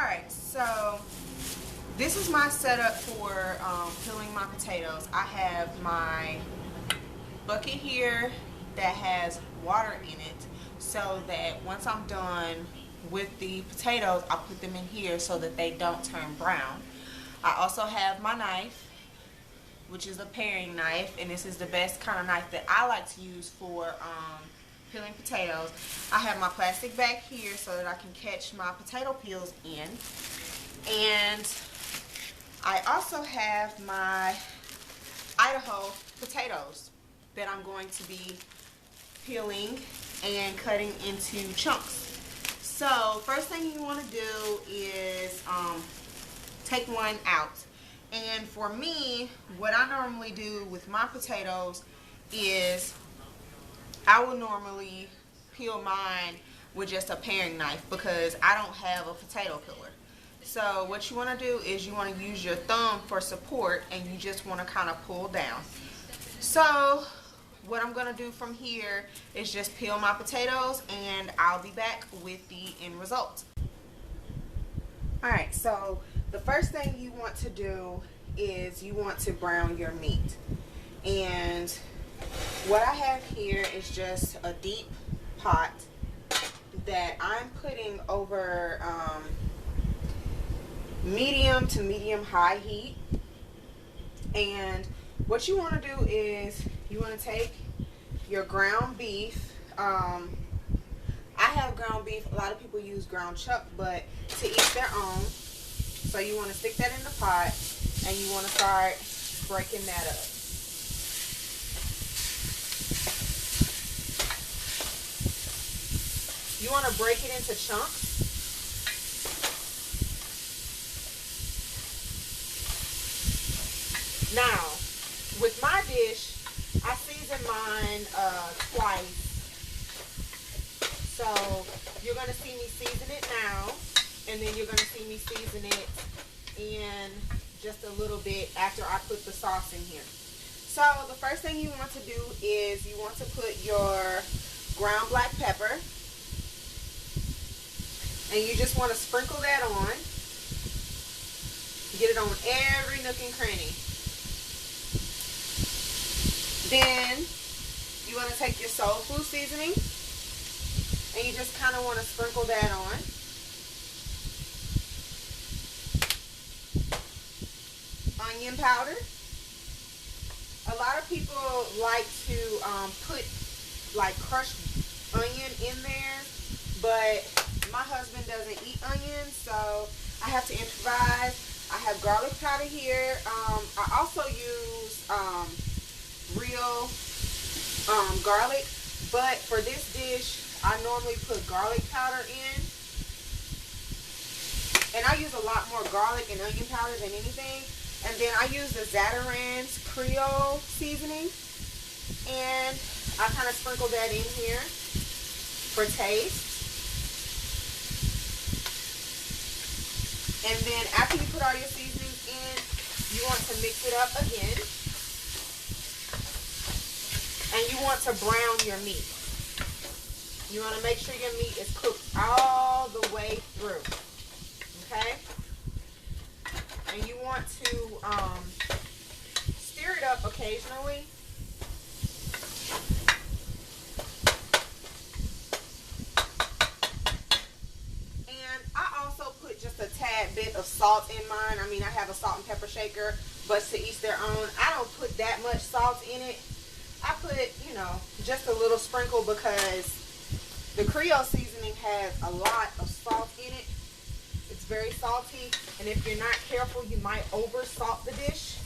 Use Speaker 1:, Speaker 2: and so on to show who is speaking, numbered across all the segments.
Speaker 1: Alright, so this is my setup for peeling my potatoes. I have my bucket here that has water in it so that once I'm done with the potatoes, I'll put them in here so that they don't turn brown. I also have my knife, which is a paring knife, and this is the best kind of knife that I like to use for peeling potatoes. I have my plastic bag here so that I can catch my potato peels in, and I also have my Idaho potatoes that I'm going to be peeling and cutting into chunks. So first thing you want to do is take one out. And for me, what I normally do with my potatoes is I will normally peel mine with just a paring knife because I don't have a potato peeler. So what you want to do is you want to use your thumb for support, and you just want to kind of pull down. So what I'm going to do from here is just peel my potatoes, and I'll be back with the end result. Alright, so the first thing you want to do is you want to brown your meat. And what I have here is just a deep pot that I'm putting over medium to medium high heat. And what you want to do is you want to take your ground beef. I have ground beef. A lot of people use ground chuck, but to each their own. So you want to stick that in the pot, and you want to start breaking that up. You want to break it into chunks. Now, with my dish, I season mine twice. So you're going to see me season it now, and then you're going to see me season it in just a little bit after I put the sauce in here. So the first thing you want to do is you want to put your ground black pepper, and you just want to sprinkle that on. Get it on every nook and cranny. Then you want to take your soul food seasoning, and you just kind of want to sprinkle that on. Onion powder. A lot of people like to put like crushed onion in there, but my husband doesn't eat onions, so I have to improvise. I have garlic powder here. I also use real garlic, but for this dish I normally put garlic powder in, and I use a lot more garlic and onion powder than anything. And then I use the Zatarain's Creole seasoning, and I kind of sprinkle that in here for taste. And then after you put all your seasonings in, you want to mix it up again. And you want to brown your meat. You want to make sure your meat is cooked all the way through. Okay? And you want to stir it up occasionally. And I also put just a tad bit of salt in mine. I mean, I have a salt and pepper shaker, but to each their own. I don't put that much salt in it. I put, you know, just a little sprinkle because the Creole seasoning has a lot of salt in it. It's very salty, and if you're not careful, you might over salt the dish.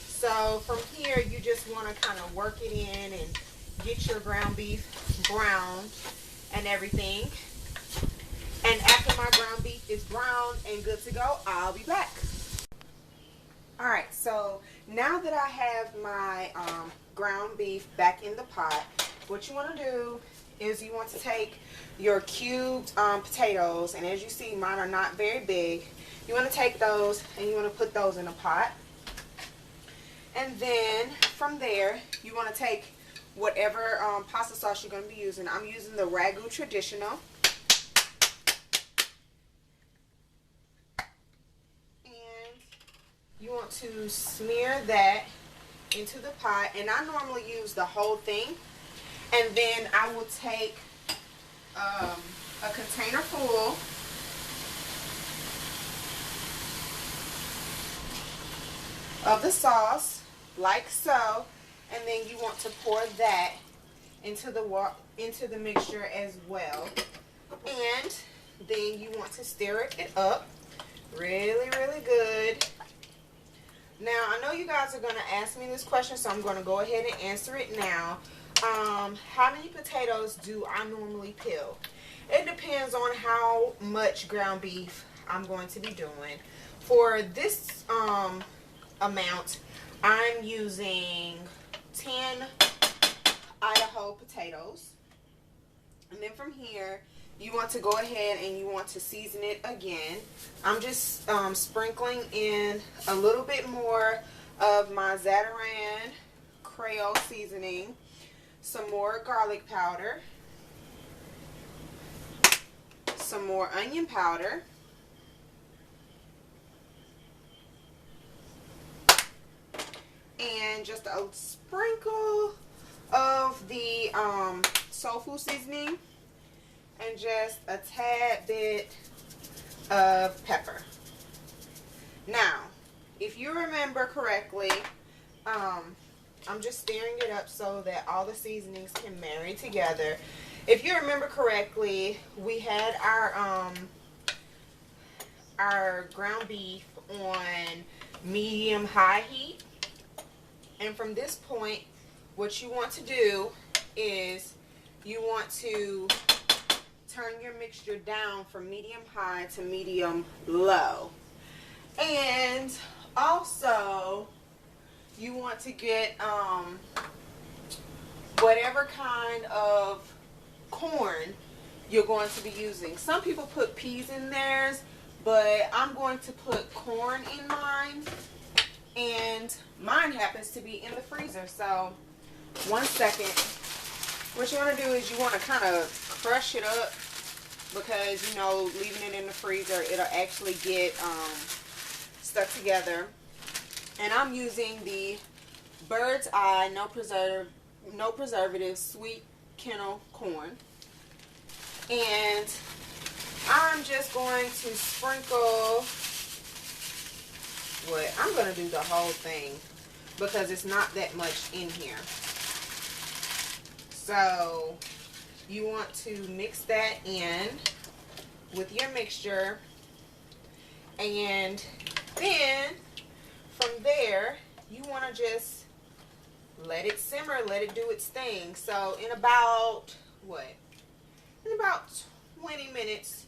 Speaker 1: So from here, you just want to kind of work it in and get your ground beef browned and everything. And after my ground beef is browned and good to go, I'll be back. Alright, so now that I have my ground beef back in the pot, what you want to do is you want to take your cubed potatoes, and as you see, mine are not very big. You want to take those and you want to put those in a pot. And then from there, you want to take whatever pasta sauce you're going to be using. I'm using the Ragu Traditional. want to smear that into the pot, and I normally use the whole thing, and then I will take a container full of the sauce, like so, and then you want to pour that into the mixture as well, and then you want to stir it up really good. Now, I know you guys are going to ask me this question, so I'm going to go ahead and answer it now. How many potatoes do I normally peel? It depends on how much ground beef I'm going to be doing. For this amount, I'm using 10 Idaho potatoes. And then from here, you want to go ahead and you want to season it again. I'm just sprinkling in a little bit more of my Zatarain Creole seasoning, some more garlic powder, some more onion powder, and just a sprinkle of the soul food seasoning, and just a tad bit of pepper. Now, if you remember correctly, I'm just stirring it up so that all the seasonings can marry together. If you remember correctly, we had our ground beef on medium-high heat. And from this point, what you want to do is you want to turn your mixture down from medium-high to medium-low. And also, you want to get whatever kind of corn you're going to be using. Some people put peas in theirs, but I'm going to put corn in mine, and mine happens to be in the freezer. So, one second. What you want to do is you want to kind of crush it up, because, you know, leaving it in the freezer, it'll actually get stuck together. And I'm using the Bird's Eye no preservative sweet kernel corn, and I'm just going to sprinkle. I'm going to do the whole thing because it's not that much in here. So you want to mix that in with your mixture, and then from there you want to just let it simmer, let it do its thing. So in about 20 minutes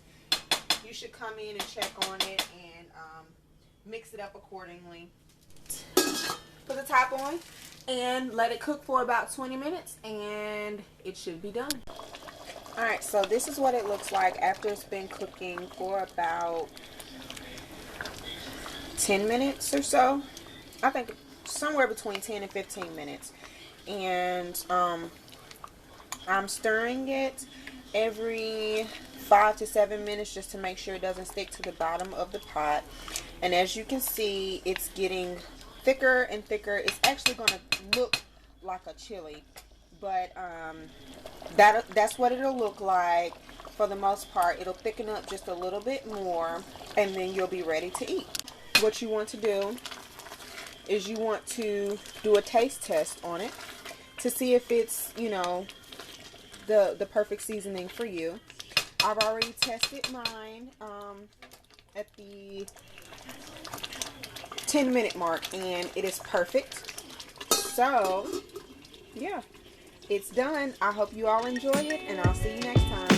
Speaker 1: you should come in and check on it and mix it up accordingly. Put the top on and let it cook for about 20 minutes and it should be done. Alright, so this is what it looks like after it's been cooking for about 10 minutes or so. I think somewhere between 10 and 15 minutes. And I'm stirring it every 5 to 7 minutes just to make sure it doesn't stick to the bottom of the pot. And as you can see, it's getting thicker and thicker. It's actually going to look like a chili, but that's what it'll look like for the most part. It'll thicken up just a little bit more, and then you'll be ready to eat. What you want to do is you want to do a taste test on it to see if it's, you know, the perfect seasoning for you. I've already tested mine at the 10-minute mark, and it is perfect. So yeah, it's done. I hope you all enjoy it, and I'll see you next time.